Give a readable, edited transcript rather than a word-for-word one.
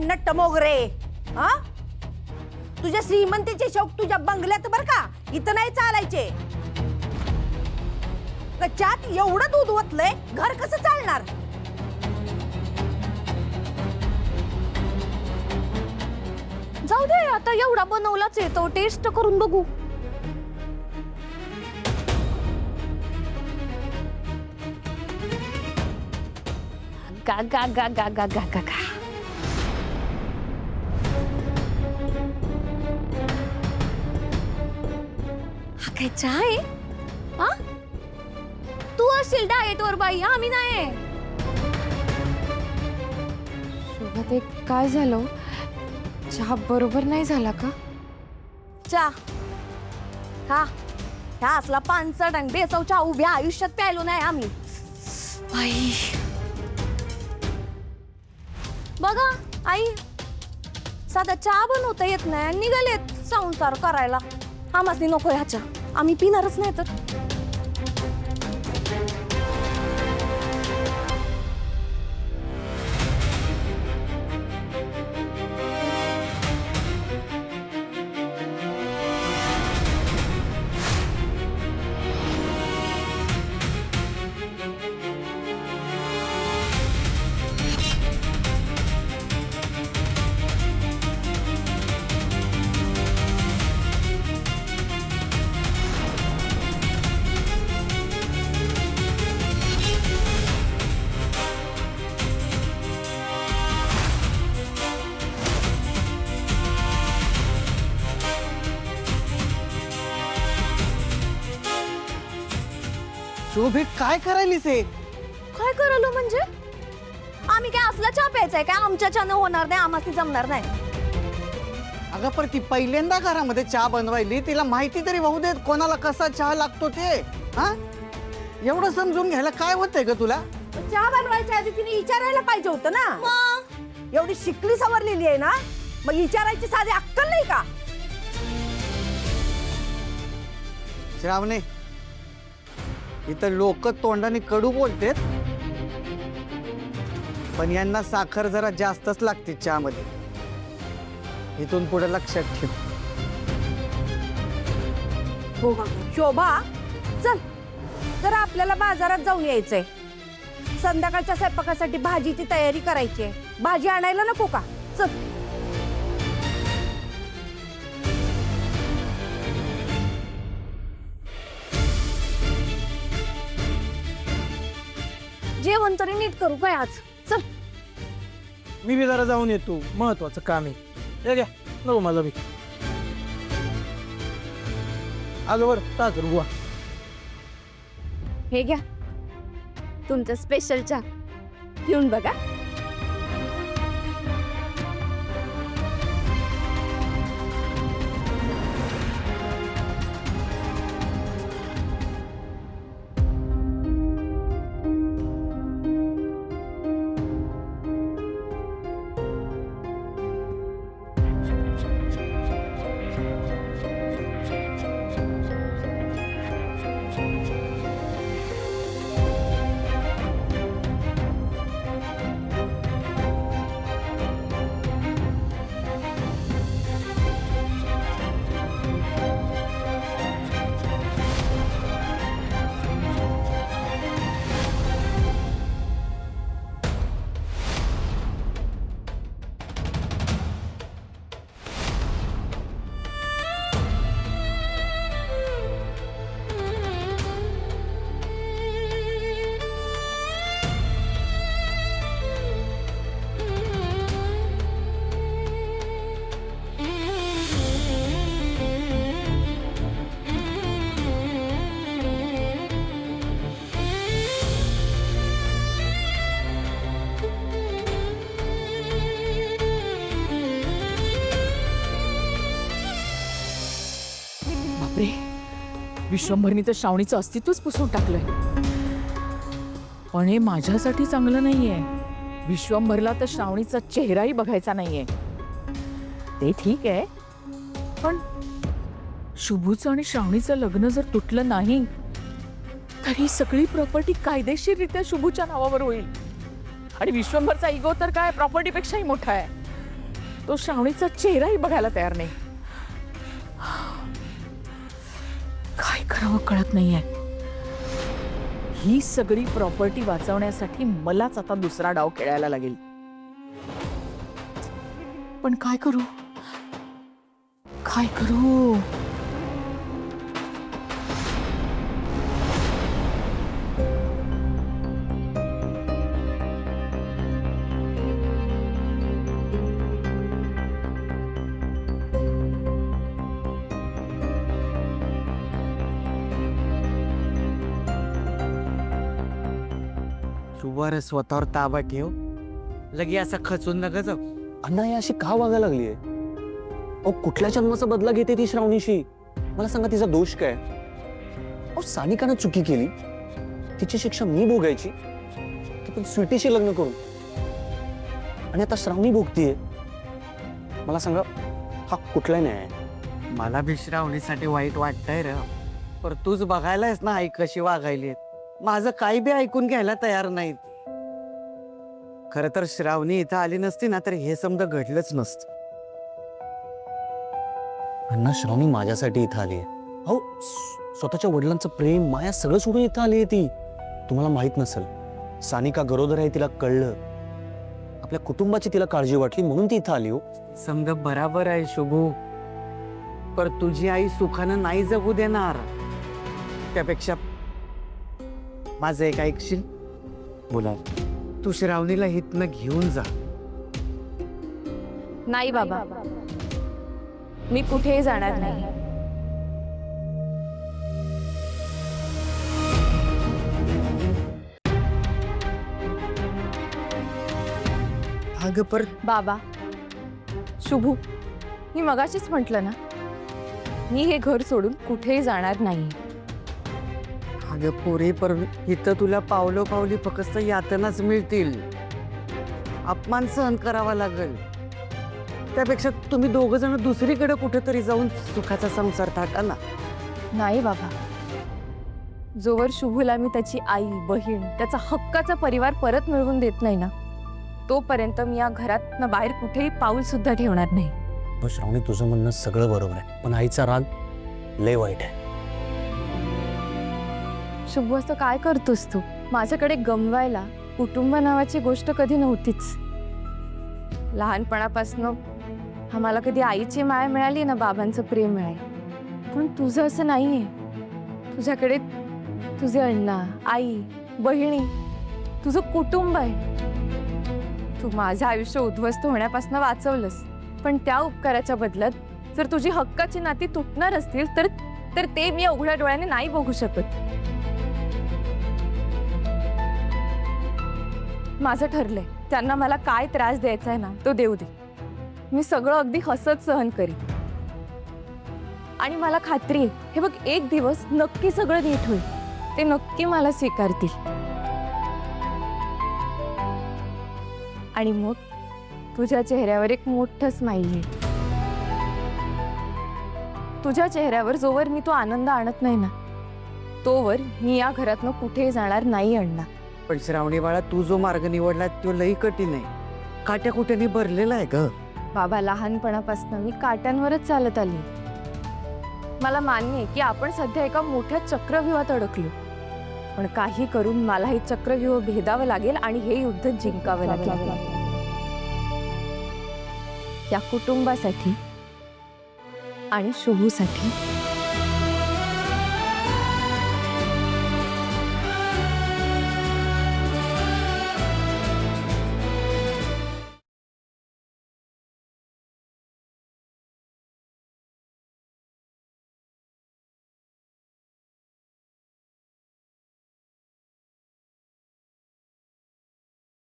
Nut मोगरे. हा, तुझ्या श्रीमंतीचे शौक तुझ्या बंगल्यात बर का, इथं नाही चालायचे. चहात एवढं दूध ओतलंय, घर कसं चालणार? जाऊ दे, आता एवढा बनवलाच आहे तो टेस्ट करून बघू. गा गा गा गा गा गा गा गा. हा काय चहा आहे? हा, तू असेल डाएट वर बाई, आम्ही नाही. शोभा, ते काय झालं? चहा बरोबर नाही झाला का? चहा हा, ह्या असला पानसट आणि बेचव चहा उभ्या आयुष्यात प्यायलो नाही आम्ही. आई, बघा आई, साधा चहा बनवता येत नाही आणि निघालेत संसार करायला. आम्हाच नको ह्याच्या, आम्ही पिणारच नाही तर. शोभे, काय करायलीस हे? काय करायलो म्हणजे? आम्ही काय असला चहा प्यायचाय काय? आमच्या चहानं होणार नाही, आम्हाला जमणार नाही. अगं, पण ती पहिल्यांदा घरामध्ये चहा बनवायली, तिला माहिती तरी होऊ देत कोणाला कसा चहा लागतो ते. हा, एवढं समजून घ्यायला काय होतंय ग तुला? चहा बनवायच्या आधी तिने विचारायला पाहिजे होतं ना. मग एवढी शिकली सवरलेली आहे ना, मग विचारायची साधी अक्कल नाही का? श्रावणे, इथं लोक तोंडाने कडू बोलतेत, पण यांना साखर जरा जास्तच लागते चहामध्ये. इथून पुढे लक्षात ठेव. हो शोभा, चल जरा आपल्याला बाजारात जाऊन यायचंय. संध्याकाळच्या स्वयंपाकासाठी भाजीची तयारी करायची आहे. भाजी आणायला नको का? चल. जेवण तरी नीट करू काय आज? चल. मी बी जरा जाऊन येतो, महत्वाचं काम आहे. हे घ्या, नको माझा बी. आजवर ताजर बुवा. हे घ्या तुमचं स्पेशल चहा, पिऊन बघा. विश्वंभरनी तर श्रावणीचं अस्तित्वच पुसून टाकलंय. पण हे माझ्यासाठी चांगलं नाहीये. विश्वंभरला तर श्रावणीचा चेहराही बघायचा नाहीये. ते ठीक आहे, पण शुभूचं आणि श्रावणीचं लग्न जर तुटलं नाही तर ही सगळी प्रॉपर्टी कायदेशीररित्या शुभूच्या नावावर होईल. आणि विश्वंभरचा इगो तर काय प्रॉपर्टीपेक्षाही मोठा आहे. तो श्रावणीचा चेहराही बघायला तयार नाही. काय करावं कळत नाहीये. ही सगळी प्रॉपर्टी वाचवण्यासाठी मलाच आता दुसरा डाव खेळायला लागेल. पण काय करू, काय करू? शुभार स्वतःवर ताबा ठेव. लगे असा खचून नका जाऊ. अण्णा ही अशी का वागायला लागलीये? अहो कुठल्या जन्माचा बदला घेते ती श्रावणीशी? मला सांगा तिचा दोष काय? अहो सानिकानं चुकी केली, तिची शिक्षा मी भोगायची, ती पण स्वीटीशी लग्न करून. आणि आता श्रावणी भोगतीये. मला सांगा हा कुठला न्याय आहे? मला बी श्रावणीसाठी वाईट वाटतंय र. पर तूच बघायलायस ना आई कशी वागायली. माझं काही बी ऐकून घ्यायला तयार नाही. खर तर श्रावणी इथं आली नसती ना तर हे समजा घडलंच नसतं. अण्णा श्रावणी माझ्यासाठी इथं आली आहे. अहो स्वतःच्या वडिलांचं प्रेम माया सगळं सोडून इथं आली आहे ती. तुम्हाला माहित नसेल, सानिका गरोदर आहे, तिला कळलं. आपल्या कुटुंबाची तिला काळजी वाटली म्हणून ती इथं आली. हो समजा बराबर आहे शुभू, पर तुझी आई सुखानं नाही जगू देणार. त्यापेक्षा माझं एक ऐकशील? बोला. तू श्रावणीला हितनं घेऊन जा. नाही बाबा, मी कुठेही जाणार नाही. अगं पर बाबा, शुभू, मी मगाशीच म्हटलं ना, मी हे घर सोडून कुठेही जाणार नाही. अगं पोरे, पर इथं तुला पावलो पावली फक्त यातनाच मिळतील. अपमान सहन करावा लागेल. त्यापेक्षा तुम्ही दोघ जण दुसरीकडे कुठेतरी जाऊन सुखाचा संसार थाटा ना. नाही बाबा, जोवर शुभूला मी त्याची आई, बहीण, त्याचा हक्काचा परिवार परत मिळवून देत नाही ना, तोपर्यंत मी या घरात बाहेर कुठेही पाऊल सुद्धा ठेवणार नाही. हो श्रावणी, तुझं म्हणणं सगळं बरोबर आहे, पण आईचा राग लय वाईट आहे. शुभू, असं काय करतोस तू? माझ्याकडे गमवायला कुटुंब नावाची गोष्ट कधी नव्हतीच. लहानपणापासनं आम्हाला कधी आईची माया मिळाली ना, बाबांचं प्रेम मिळालं. पण तुझं असं नाहीये. तुझ्याकडे तुझे अण्णा, आई, बहिणी, तुझं कुटुंब आहे. तू माझं आयुष्य उद्ध्वस्त होण्यापासून वाचवलंस, पण त्या उपकाराच्या बदल्यात जर तुझी हक्काची नाती तुटणार असतील तर ते मी उघड्या डोळ्याने नाही बघू शकत. माझं ठरलंय, त्यांना मला काय त्रास द्यायचा आहे ना तो देऊ दे. मी सगळं अगदी हसत सहन करीन. आणि मला खात्री आहे, हे बघ, एक दिवस नक्की सगळं नीट होईल. ते नक्की मला स्वीकारतील. आणि मग तुझ्या चेहऱ्यावर एक मोठं स्माइल येईल. तुझ्या चेहऱ्यावर जोवर मी तो आनंद आणत नाही ना, तोवर मी या घरातनं कुठेही जाणार नाही अण्णा. पण श्रावणी बाळा, तू जो मार्ग निवडला तो लई कठीण आहे. काट्या कुठेने भरलेला आहे ग. बाबा, लहानपणापासून मी काट्यांवरच चालत आली. मला मान्य आहे की आपण सध्या एका मोठ्या चक्रव्यूहात अडकलो, पण काही करून मला हे चक्रव्यूह भेदावं लागेल आणि हे युद्ध जिंकावं लागेल. या कुटुंबासाठी आणि शुभूसाठी.